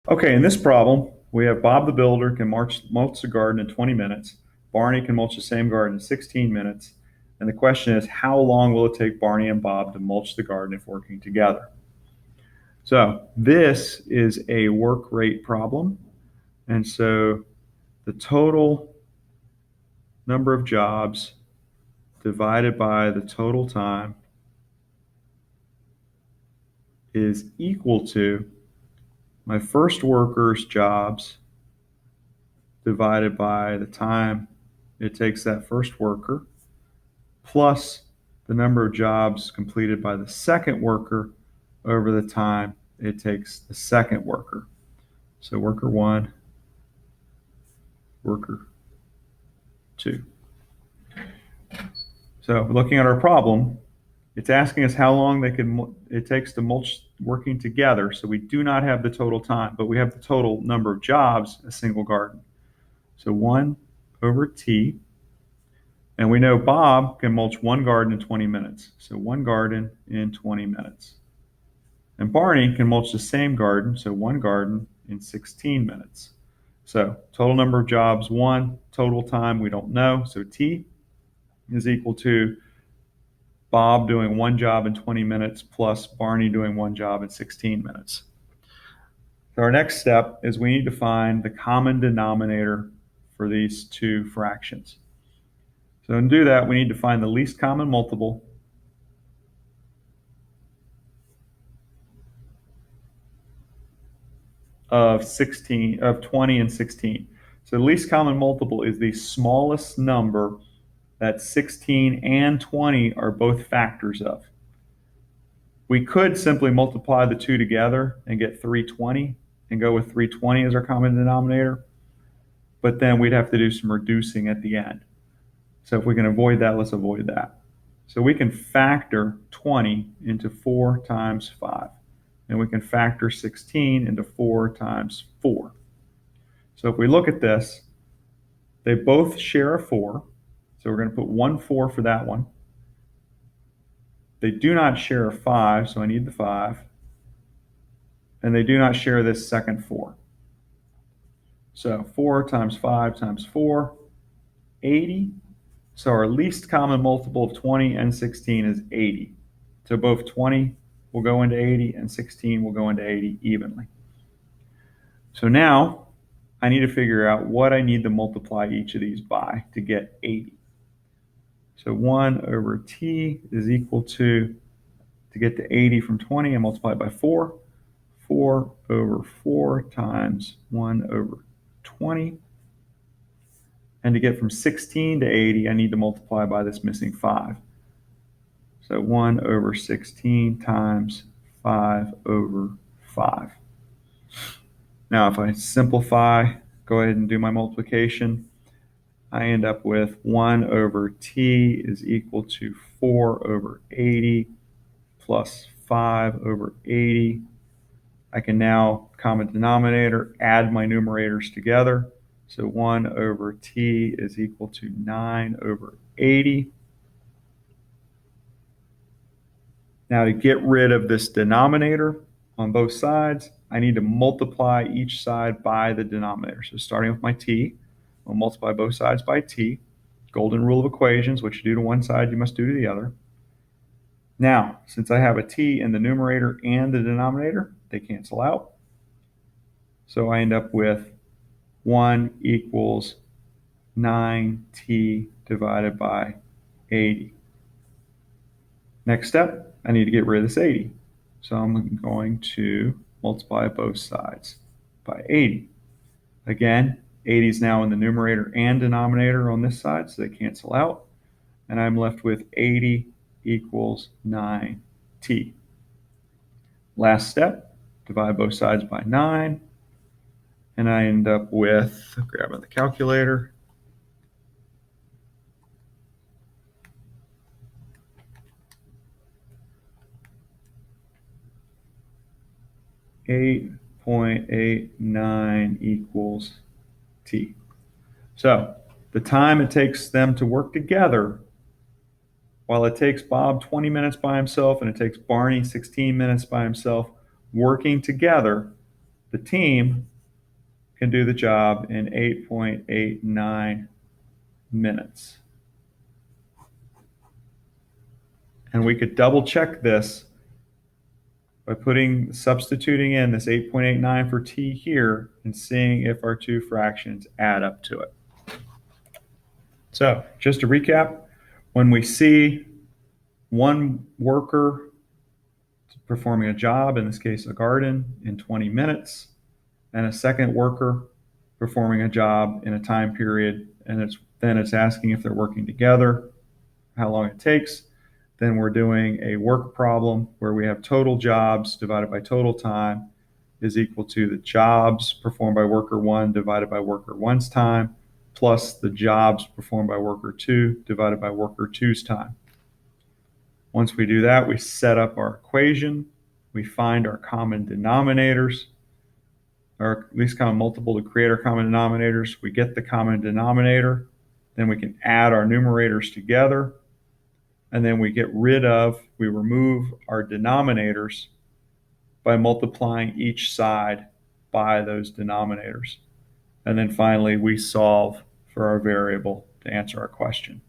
Okay, in this problem, we have Bob the builder can mulch the garden in 20 minutes. Barney can mulch the same garden in 16 minutes. And the question is, how long will it take Barney and Bob to mulch the garden if working together? So this is a work rate problem. And so the total number of jobs divided by the total time is equal to my first worker's jobs divided by the time it takes that first worker plus the number of jobs completed by the second worker over the time it takes the second worker. So worker one, worker two. So looking at our problem, it's asking us how long it takes to mulch working together. So we do not have the total time, but we have the total number of jobs, a single garden. So 1 over T. And we know Bob can mulch one garden in 20 minutes. So one garden in 20 minutes. And Barney can mulch the same garden, so one garden in 16 minutes. So total number of jobs, 1. Total time, we don't know. So T is equal to Bob doing one job in 20 minutes plus Barney doing one job in 16 minutes. So our next step is we need to find the common denominator for these two fractions. So to do that, we need to find the least common multiple of 20 and 16. So the least common multiple is the smallest number that 16 and 20 are both factors of. We could simply multiply the two together and get 320 and go with 320 as our common denominator, but then we'd have to do some reducing at the end. So if we can avoid that, let's avoid that. So we can factor 20 into 4 times 5, and we can factor 16 into 4 times 4. So if we look at this, they both share a 4, so we're going to put 1 4 for that one. They do not share a 5, so I need the 5. And they do not share this second 4. So 4 times 5 times 4, 80. So our least common multiple of 20 and 16 is 80. So both 20 will go into 80 and 16 will go into 80 evenly. So now I need to figure out what I need to multiply each of these by to get 80. So 1 over T is equal to get to 80 from 20, I multiply it by 4. 4 over 4 times 1 over 20. And to get from 16 to 80, I need to multiply by this missing 5. So 1 over 16 times 5 over 5. Now, if I simplify, go ahead and do my multiplication, I end up with 1 over T is equal to 4 over 80 plus 5 over 80. I can now, common denominator, add my numerators together. So 1 over T is equal to 9 over 80. Now to get rid of this denominator on both sides, I need to multiply each side by the denominator. So starting with my T, I'll multiply both sides by T. Golden rule of equations, what you do to one side, you must do to the other. Now, since I have a T in the numerator and the denominator, they cancel out. So I end up with 1 equals 9T divided by 80. Next step, I need to get rid of this 80. So I'm going to multiply both sides by 80. Again, 80 is now in the numerator and denominator on this side, so they cancel out. And I'm left with 80 equals 9T. Last step, divide both sides by 9. And I end up with, grabbing the calculator, 8.89 equals T. So the time it takes them to work together, while it takes Bob 20 minutes by himself and it takes Barney 16 minutes by himself, working together, the team can do the job in 8.89 minutes. And we could double check this by substituting in this 8.89 for t here and seeing if our two fractions add up to it. So just to recap, when we see one worker performing a job, in this case a garden, in 20 minutes, and a second worker performing a job in a time period, and then it's asking if they're working together, how long it takes, then we're doing a work problem where we have total jobs divided by total time is equal to the jobs performed by worker 1 divided by worker 1's time plus the jobs performed by worker 2 divided by worker 2's time. Once we do that, we set up our equation, we find our common denominators, our least common multiple to create our common denominators. We get the common denominator, then we can add our numerators together, and then we remove our denominators by multiplying each side by those denominators. And then finally, we solve for our variable to answer our question.